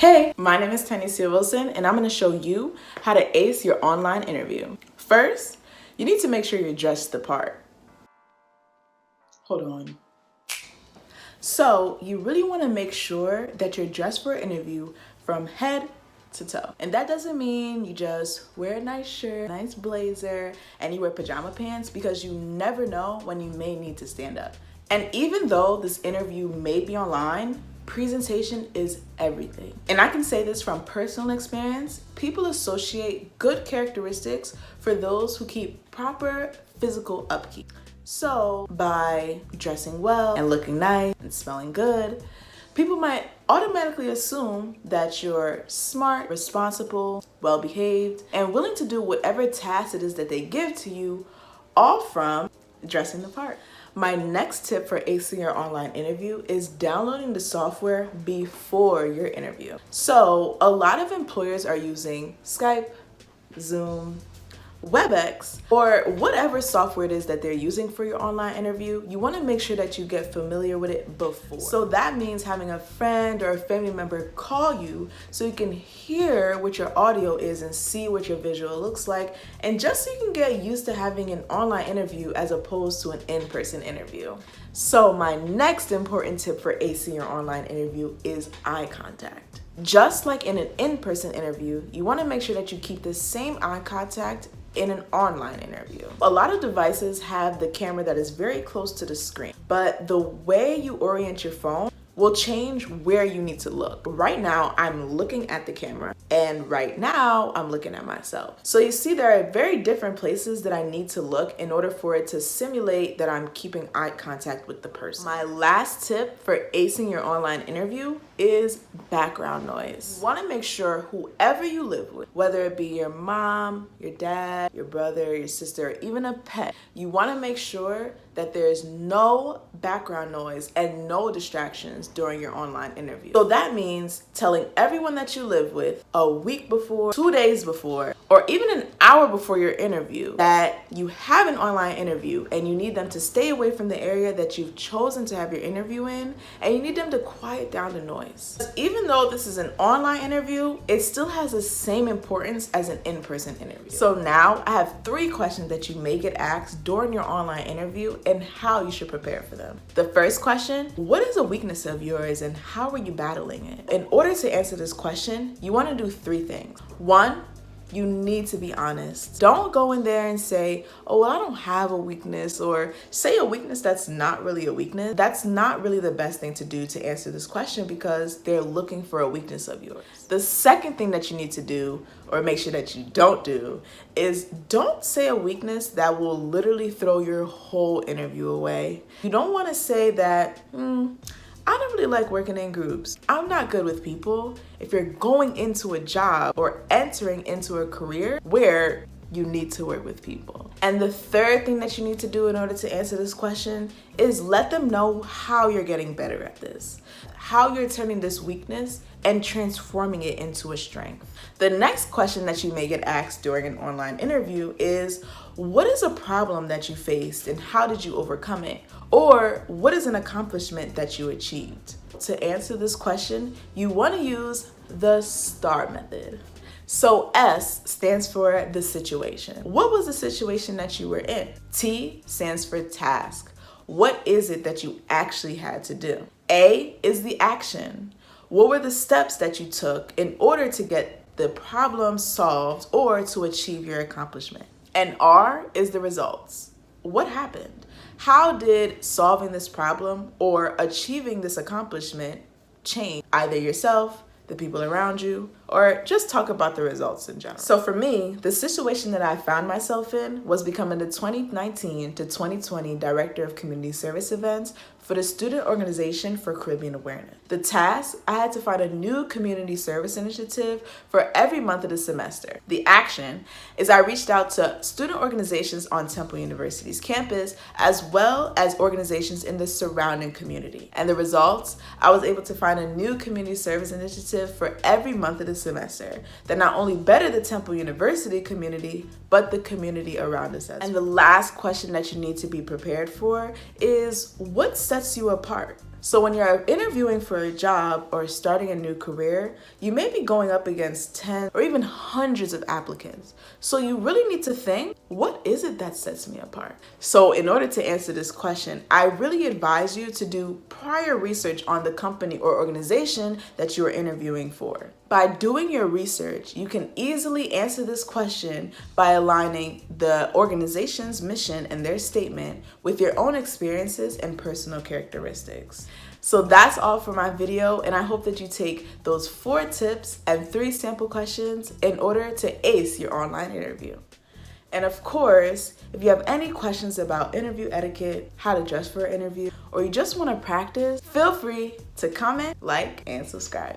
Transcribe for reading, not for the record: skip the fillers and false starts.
Hey, my name is Tanisha Wilson, and I'm going to show you how to ace your online interview. First, you need to make sure you're dressed the part. Hold on. So, you really want to make sure that you're dressed for an interview from head to toe. And that doesn't mean you just wear a nice shirt, nice blazer, and you wear pajama pants, because you never know when you may need to stand up. And even though this interview may be online, presentation is everything. And I can say this from personal experience. People associate good characteristics for those who keep proper physical upkeep. So by dressing well and looking nice and smelling good, people might automatically assume that you're smart, responsible, well-behaved, and willing to do whatever task it is that they give to you, all from dressing the part. My next tip for acing your online interview is downloading the software before your interview. So a lot of employers are using Skype, Zoom, WebEx, or whatever software it is that they're using for your online interview. You want to make sure that you get familiar with it before. So that means having a friend or a family member call you so you can hear what your audio is and see what your visual looks like, and just so you can get used to having an online interview as opposed to an in-person interview. So my next important tip for acing your online interview is eye contact. Just like in an in-person interview, you want to make sure that you keep the same eye contact in an online interview. A lot of devices have the camera that is very close to the screen, but the way you orient your phone will change where you need to look. Right now, I'm looking at the camera, and right now, I'm looking at myself. So you see, there are very different places that I need to look in order for it to simulate that I'm keeping eye contact with the person. My last tip for acing your online interview is background noise. You want to make sure whoever you live with, whether it be your mom, your dad, your brother, your sister, or even a pet, you want to make sure that there's no background noise and no distractions during your online interview. So that means telling everyone that you live with a week before, 2 days before, or even an hour before your interview that you have an online interview and you need them to stay away from the area that you've chosen to have your interview in, and you need them to quiet down the noise. Even though this is an online interview, it still has the same importance as an in-person interview. So now I have 3 questions that you may get asked during your online interview and how you should prepare for them. The first question: what is a weakness of yours and how are you battling it? In order to answer this question, you want to do 3 things. 1, you need to be honest. Don't go in there and say, oh, well, I don't have a weakness, or say a weakness that's not really a weakness. That's not really the best thing to do to answer this question, because they're looking for a weakness of yours. The second thing that you need to do, or make sure that you don't do, is don't say a weakness that will literally throw your whole interview away. You don't want to say that, I don't really like working in groups. I'm not good with people. If you're going into a job or entering into a career where you need to work with people. And the third thing that you need to do in order to answer this question is let them know how you're getting better at this, how you're turning this weakness and transforming it into a strength. The next question that you may get asked during an online interview is, what is a problem that you faced and how did you overcome it? Or what is an accomplishment that you achieved? To answer this question, you want to use the STAR method. So S stands for the situation. What was the situation that you were in? T stands for task. What is it that you actually had to do? A is the action. What were the steps that you took in order to get the problem solved or to achieve your accomplishment? And R is the results. What happened? How did solving this problem or achieving this accomplishment change either yourself, the people around you, or just talk about the results in general? So for me, the situation that I found myself in was becoming the 2019 to 2020 Director of Community Service Events for the Student Organization for Caribbean Awareness. The task, I had to find a new community service initiative for every month of the semester. The action is I reached out to student organizations on Temple University's campus, as well as organizations in the surrounding community. And the results, I was able to find a new community service initiative for every month of the semester that not only bettered the Temple University community, but the community around us as well. And the last question that you need to be prepared for is, what sets you apart? So when you're interviewing for a job or starting a new career, you may be going up against 10 or even hundreds of applicants. So you really need to think, what is it that sets me apart? So in order to answer this question, I really advise you to do prior research on the company or organization that you are interviewing for. By doing your research, you can easily answer this question by aligning the organization's mission and their statement with your own experiences and personal characteristics. So that's all for my video, and I hope that you take those 4 tips and 3 sample questions in order to ace your online interview. And of course, if you have any questions about interview etiquette, how to dress for an interview, or you just want to practice, feel free to comment, like, and subscribe.